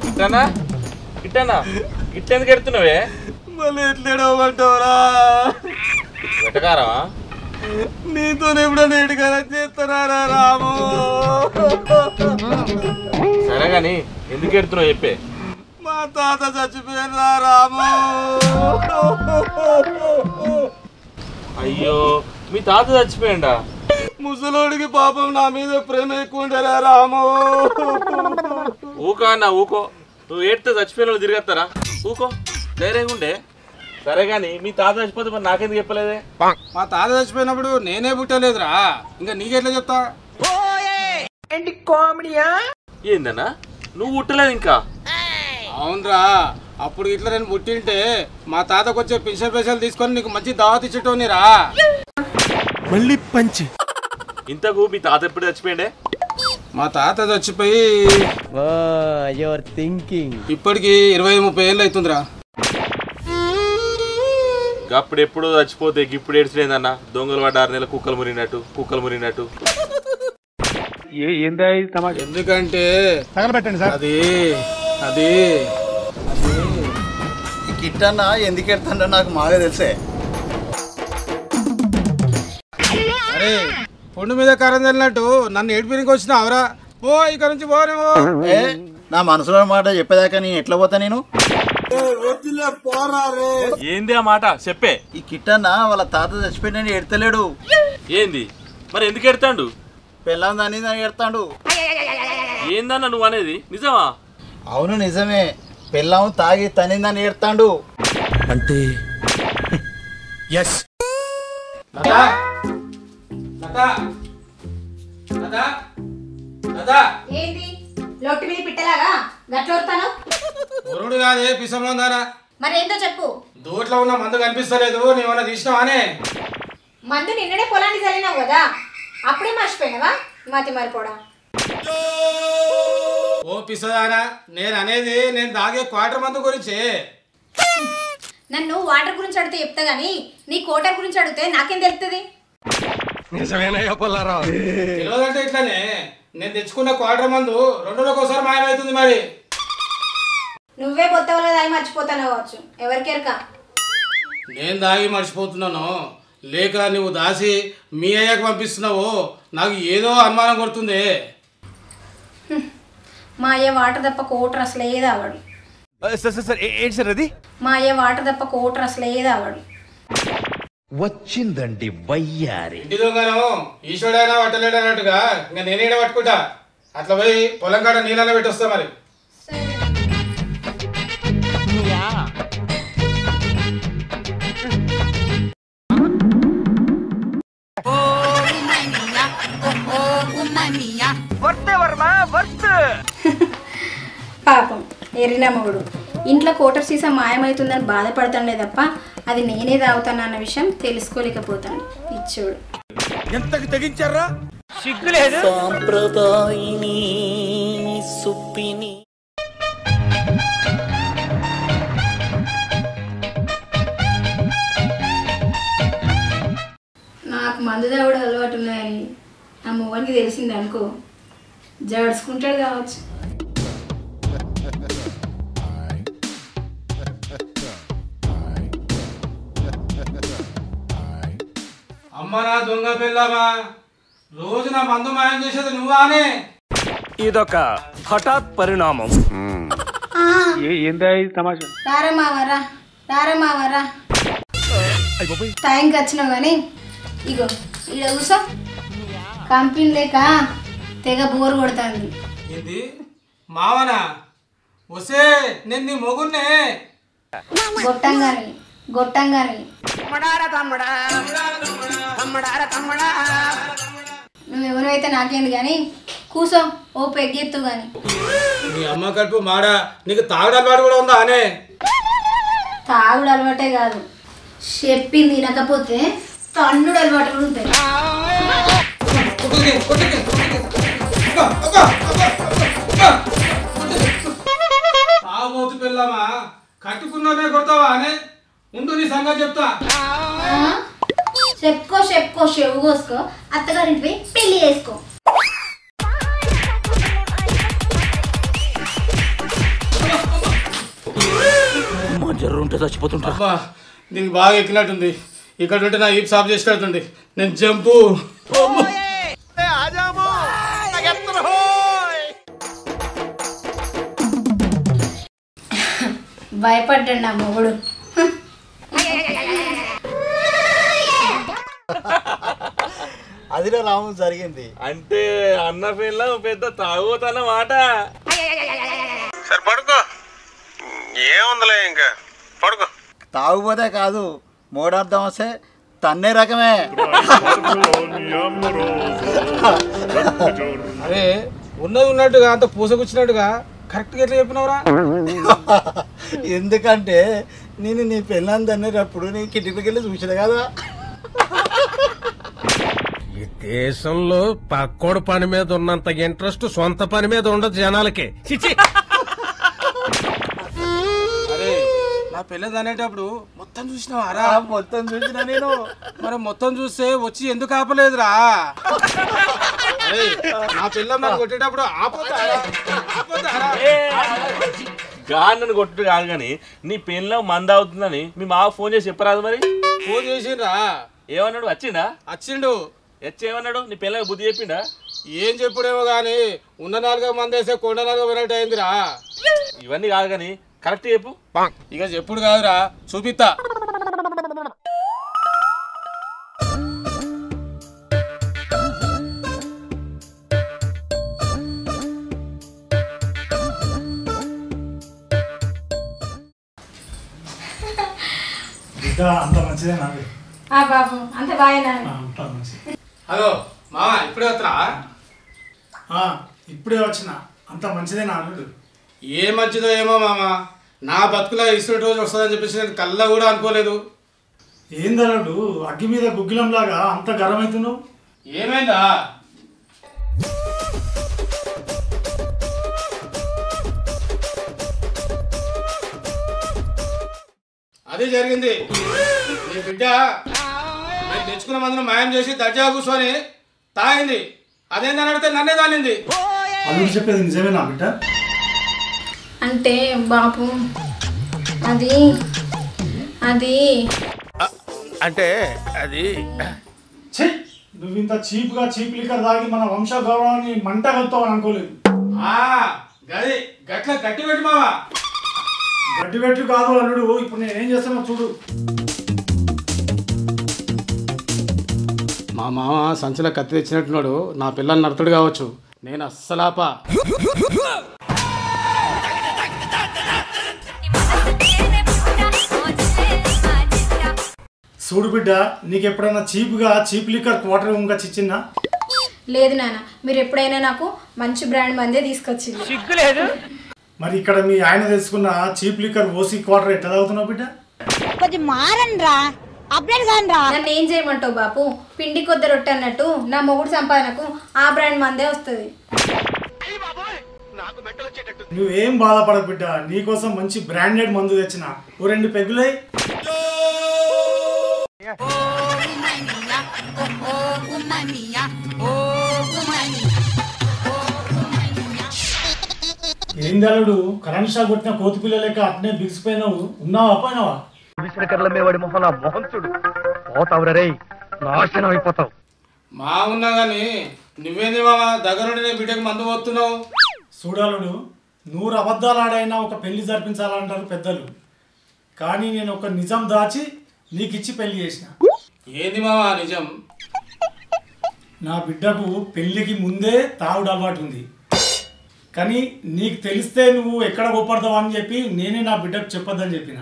ఇట్టానా ఇట్టానా ఇట్లెందుకు ఎడుతున్నావే? మళ్ళీ ఎట్లేడవమంటావురా? వెటకారమా? నీతో ఎప్పుడైనా ఎడుకరా చేస్తున్నారా రాము? సరే గాని ఎందుకు ఎడుతున్నావు చెప్పే. మా తాత చచ్చిపోయినా రాము. అయ్యో మీ తాత చచ్చిపోయిండా? ముసలోడికి పాపం నా మీద ప్రేమ ఎక్కువ ఉండేరా రాము. ఊకో అన్న ఊకో, నువ్వు ఏడితే చచ్చిపోయిన వాళ్ళు తిరిగేస్తారా? ఊకో ధైర్యంగా ఉండే. సరే గాని మీ తాత చచ్చిపోతే మరి నాకెందుకు చెప్పలేదే? మా తాత చచ్చిపోయినప్పుడు నేనే పుట్టలేదురా, ఇంకా నీకెట్లా చెప్తా? ఏందన్నా నువ్వు పుట్టలేదు ఇంకా? అవునరా, అప్పుడు ఇట్లా నేను పుట్టింటే మా తాతకు వచ్చే పెన్షన్ పైసలు తీసుకొని నీకు మంచి దావత్ ఇచ్చేటోనిరా. మళ్ళీ పంచి. ఇంతకు మీ తాత ఎప్పుడు చచ్చిపోయిండే? మా తాత చచ్చిపోయి ఇప్పటికి 20-30 ఏళ్ళు అవుతుందిరా. అప్పుడు ఎప్పుడో చచ్చిపోతే ఇప్పుడు ఏడ్చలేదన్న. దొంగలు పడ్డ 6 నెలలు కుక్కలు మురినట్టు. ఎందుకంటే అది కిట్టన్న ఎందుకు ఎడతాడో నాకు బాగా తెలిసే. అరే పొండు మీద కారం చల్లినట్టు నన్ను ఏడిపినికి వచ్చిన అవరా? ఓ ఇక్కడ నుంచి పోరేమో. నా మనసులో మాట చెప్పేదాకా నేను ఎట్లా పోతా? నేను ఏంది ఆ మాట చెప్పే. ఈ కిట్టన్న వాళ్ళ తాత చచ్చిపోయిన ఎడతలేడు. ఏంది మరి ఎందుకు ఎడతాడు? పెళ్ళాం దాన్ని ఎడతాడు. ఏందన్న నువ్వు అనేది నిజమా? అవును నిజమే, పెళ్ళాం తాగి తనిందని ఏడతాడు. అంటే ఏంది లొట్టు మీద పిట్టలాగా గట్లొరుతాను? వరుడు కాదే పిసమందానా. మరి ఏందో చెప్పు. దూట్లో ఉన్న మందు కనిపిస్తలేదు, నీవన్నా తీసినావానే? మందు నిన్ననే పొలానికి చల్లినావు కదా, అప్పుడే మర్చిపోయినావా? మతి మరిపోడా. ఓ పిసదానా, నేను అనేది నేను తాగే క్వార్టర్ మందు గురించి. నన్ను వాటర్ గురించి అడిగితే చెప్తా గానీ నీ కోటర్ గురించి అడిగితే నాకేం తెలుస్తుంది? తెలియదంటే ఇట్లానే నేను తెచ్చుకున్న క్వార్టర్ మందు 2 రోజులకోసారి మాయమవుతుంది. మరి నువ్వే బొత్తవలో దాగి మర్చిపోతాను కావచ్చు, ఎవరికెరక. నేను దాగి మర్చిపోతున్నాను లేక నువ్వు దాసి మీ అయ్యకు పంపిస్తున్నావు, నాకు ఏదో అనుమానం కొడుతుంది. మా అయ్య వాటర్ తప్ప కోటర్ అసలు ఏది ఆవాడు. ఏంటి సార్ అది? మా అయ్య వాటర్ తప్ప కోటర్ అసలు ఏది ఆవాడు. వచ్చిందండి వయ్యారి. ఇదిగాను ఈశ్వడైనా పట్టలేడన్నట్టుగా ఇంకా నేనేడ పట్టుకుంటా. అట్లా పోయి పొలం కాడ నీళ్ళలో పెట్టి వస్తా. మరి పాపం ఎరిన మొగుడు ఇంట్లో కోటర్ సీసా మాయమవుతుందని బాధపడతాండే తప్ప అది నేనే తాగుతాను అన్న విషయం తెలుసుకోలేకపోతాను. ఇచ్చోడు ఎంతకు తెగించారా? సిగ్గులేదు. సాంప్రదాయిని సుప్పిని నాకు మందు తాగుడు అలవాటు ఉన్నాయని నా మొగనికి తెలిసింది అనుకో, జడుచుకుంటాడు కావచ్చు. అమ్మ నా దొంగ పిల్లమా, రోజు నా మందు మాయం చేసేది నువ్వానే? ఇదొక హఠాత్ పరిణామం. రారమావరా టైంకి వచ్చినావు కానీ ఇగో ఇక కూసో. కంపెనీ లేక తెగ బోరు కొడుతుంది. ఏంది మావనా? వసే నేను నీ మొగున్నే. గొట్టంగాని నువ్వెవరైతే నాకేంది కానీ కూసో, ఓ పెగ్గెత్తు గాని. నీ అమ్మ కడుపు మాడ, నీకు తాగుడు అలవాటు కూడా ఉందా అనే? తాగుడు అలవాటే కాదు, చెప్పింది తినకపోతే తన్నుడు అలవాటు కూడా ఉంటాయి. తాగుబోతు పిల్లమా, కట్టుకున్ననే కొడతావా అనే? ఉండు నీ సంగతి చెప్తా. చెప్పుకో చెవు కోసుకో, అత్తగారింటి పోయి పెళ్లి చేసుకో. జర్రుంటే చచ్చిపోతుంటా. అబ్బా దీనికి బాగా ఎక్కినట్టుంది. ఇక్కడ ఉంటే నా ఈప్ సాఫ్ చేసినట్టుంది. నేను జంపు. భయపడ్డాడు నా మొగుడు. అదిలో రాము జరిగింది. అంటే అన్న పిల్ల పెద్ద తాగుతన్నమాట. సరే పడుకో, ఏముందిలే ఇంకా పడుకో. తాగుపోతే కాదు, మూడర్థం వస్తే తన్నే రకమే. అరే ఉన్నది ఉన్నట్టుగా అంత పూసకొచ్చినట్టుగా కరెక్ట్గా ఎట్లా చెప్పినవరా? ఎందుకంటే నేను నీ పెళ్ళాన్ని తన్నేటప్పుడు నీ కిటికీకి వెళ్ళి చూసిన కదా. ఈ దేశంలో పక్కోడు పని మీద ఉన్నంత ఇంట్రెస్ట్ సొంత పని మీద ఉండదు జనాలకి. అరే నా పిల్లలు అనేటప్పుడు మొత్తం చూసినావారా? మొత్తం చూసిన నేను. మరి మొత్తం చూస్తే వచ్చి ఎందుకు ఆపలేదురా? అరే నా పిల్లలు నాకు కొట్టేటప్పుడు ఆపోతారా? గాన్నను కొట్టు కాదు కానీ నీ పెళ్ళ మంద అవుతుందని మీ మావ ఫోన్ చేసి చెప్పరాదు. మరి ఫోన్ చేసిండ్రా? ఏమన్నాడు? వచ్చిందా? వచ్చిండు. ఏమన్నాడు? నీ పిల్లకి బుద్ధి చెప్పిండా? ఏం చెప్పుడేమో గాని ఉన్న 4 మంది వేసే కొండ 4 వినట్టు అయిందిరా. ఇవన్నీ కాదు కానీ కరెక్ట్ చెప్పు. ఇక చెప్పుడు కాదురా, చూపిస్తా. అంత మంచిదే నాకు. బాబు అంత బాగా. హలో మామ, ఇప్పుడే వస్తున్నా? ఇప్పుడే వచ్చిన. అంత మంచిదే నాకు. ఏ మంచిదో ఏమో మామ, నా బతుకులో ఇసుడు రోజు వస్తుందని చెప్పేసి నేను కళ్ళ కూడా అనుకోలేదు. ఏందన్నాడు అగ్గి మీద గుగ్గిలంలాగా అంత గరం అవుతున్నావు? ఏమైందా? అదే జరిగింది. నీ బిడ్డ నేను తెచ్చుకున్న మందును మాయం చేసి దర్జా కూర్చొని తాగింది. అదేందని అడిగితే నన్నే తానింది. అల్లుడు చెప్పేది నిజమే నా బిడ్డ? అంటే బాబు అది అది అంటే అది నువ్వు ఇంత చీప్గా చీప్ లిక్కర్ తాగి మన వంశ గౌరవాన్ని మంట కలుతావని అనుకోలేదు. గది గట్ల గట్టి పెట్టి మావా. గడ్డి పెట్టు కాదు అల్లుడు, ఇప్పుడు నేనేం చేస్తానో చూడు. మా మామ సంచిలో కత్తి తెచ్చినట్టున్నాడు. నా పిల్లని నడతడు కావచ్చు, నేను అస్సలాపా. చూడు బిడ్డ, నీకు ఎప్పుడైనా చీప్గా చీప్ లిక్కర్ క్వార్టర్ ఇంకా చిచ్చిందా? లేదు నాన్న, మీరు ఎప్పుడైనా నాకు మంచి బ్రాండ్ మందే తీసుకొచ్చింది. సిగ్గులేదు. మరి ఇక్కడ మీ ఆయన తెలుసుకున్న చీప్ లిక్కర్ ఓసీ క్వార్టర్ ఎట్లా తాగుతున్నావు బిడ్డ? కొంచెం మారన్రా, అప్డేట్ కానరా. నన్ను ఏం చేయమంటావు బాపు? పిండి కొద్ది రొట్టె అన్నట్టు నా మొగుడు సంపాదనకు ఆ బ్రాండ్ మందే వస్తుంది. నువ్వేం బాధపడకు బిడ్డ, నీకోసం మంచి బ్రాండెడ్ మందు తెచ్చిన. ఓ 2 పెగ్గులై. ఏంది అల్లుడు, కరెంట్ షాక్ కొట్టిన కోతి పిల్ల లెక్క అట్నే బిగిసిపోయినావు? ఉన్నావా పోయినావా? నాశనం అయిపోతావు. మా ఉన్నా కానీ నువ్వేంది మామ దగ్గరుండి నీ బిడ్డకి మందు పోతున్నావు? చూడాలుడు, 100 అబద్ధాలు ఆడైనా ఒక పెళ్లి జరిపించాలంటారు పెద్దలు. కానీ నేను ఒక నిజం దాచి నీకిచ్చి పెళ్లి చేసిన. ఏంది మామ నిజం? నా బిడ్డకు పెళ్లికి ముందే తాగుడు అలవాటు ఉంది. కానీ నీకు తెలిస్తే నువ్వు ఎక్కడ కోపడతావు అని చెప్పి నేనే నా బిడ్డకు చెప్పొద్దని చెప్పిన.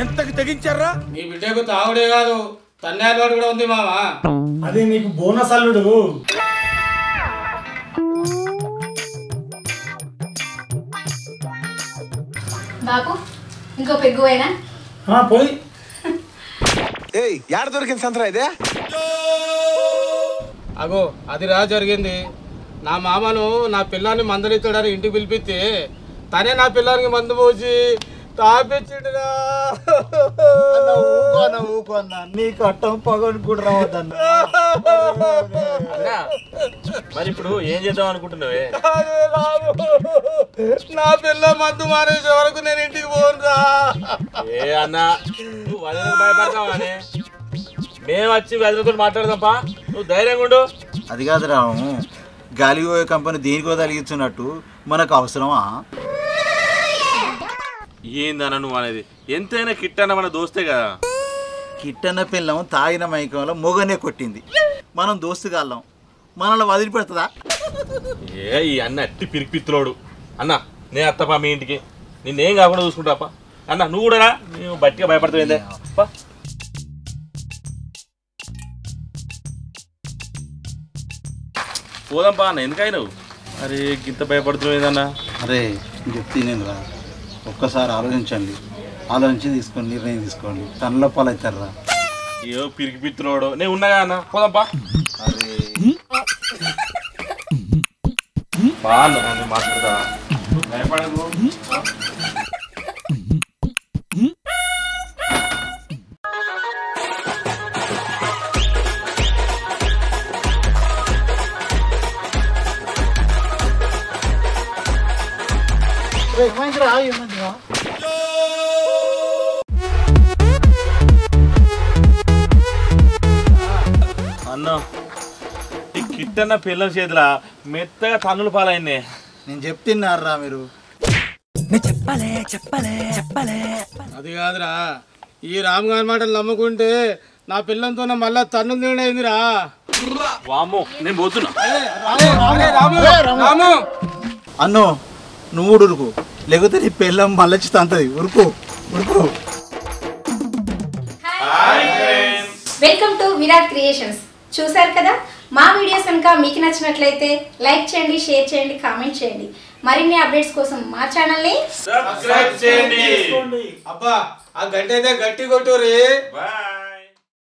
ఎంతకి తెగించారా? నీ బిడ్డకు తాగుడే కాదు, తన్నే అలవాటు కూడా ఉంది మామ. అదే నీకు బోనస్ అల్లుడు. బాపు ఇంకో పెగ్గు అయినా పోయి. ఏడ దొరికింది సంతరా ఇదే? అగో అది రా జరిగింది. నా మామను నా పిల్లాన్ని మందలిస్తాడని ఇంటికి పిలిపిస్తే తనే నా పిల్లానికి మందు పోసి తాపించిండురా. ఊకో అన్న నీ కట్టం పగని కూడా రావద్దన్న. అన్నా మరి ఇప్పుడు ఏం చేద్దాం అనుకుంటున్నావే? నా పిల్ల మందు మానేసే వరకు నేను ఇంటికి పోనురా. ఏ అన్నా నువ్వు వదిలకు భయపడతావా? మేము వచ్చి వదిలతో మాట్లాడదాంపా, నువ్వు ధైర్యంగా ఉండు. అది కాదు రాము, గాలిగో కంపెనీ దేనికో తలిగించున్నట్టు మనకు అవసరమా? ఏందన్నా నువ్వు అనేది? ఎంతైనా కిట్టన్న మన దోస్తే కదా. కిట్టన్న పిల్లం తాగిన మైకంలో మొగనే కొట్టింది. మనం దోస్తుగాళ్ళం, మనల్ని వదిలిపెడుతుందా? ఏ ఈ అన్న అట్టి పిరిపిత్తులోడు. అన్న నేను అత్తపా మీ ఇంటికి, నిన్నేం కాకుండా చూసుకుంటాపా. అన్న నువ్వు కూడా రా, నువ్వు బట్టిగా భయపడతావు. పోదాంపా అన్న, ఎందుకైనావు? అరే గింత భయపడుతున్నావు ఏదన్నా? అరే చెప్తే నేను రా, ఒక్కసారి ఆలోచించండి, ఆలోచించి తీసుకోండి, నిర్ణయం తీసుకోండి. తనలో పాలు అవుతారు రా. ఏదో పిరికి పిత్తులోడు, నేను ఉన్నాగా అన్న, పోదాంపా. అరే బాగా మాట్లాడతా, భయపడకు. అన్న ఈ కిట్టన్న పిల్లల చేతిలో మెత్తగా తన్నులు పాలైంది. నేను చెప్తున్నారా మీరు? అది కాదురా, ఈ రామ్ గారి మాటలు నమ్ముకుంటే నా పిల్లంతో మళ్ళా తన్నులు తినడం అయిందిరా. వామ్మో నేను పోతున్నా. రాము అన్నో నువ్వు ఉరుకు, లేకపోతే నీ పిల్లం మళ్ళొచ్చి తంతది. ఉరుకు ఉరుకు. Welcome to Virat creations. చూసారు కదా, మా వీడియోస్ కనుక మీకు నచ్చినట్లయితే లైక్ చేయండి, షేర్ చేయండి, కామెంట్ చేయండి. మరిన్ని అప్డేట్స్ కోసం మా ఛానల్ని సబ్స్క్రైబ్ చేయండి. అబ్బా ఆ గంట అయితే గట్టి కొట్టుర్రి. బాయ్.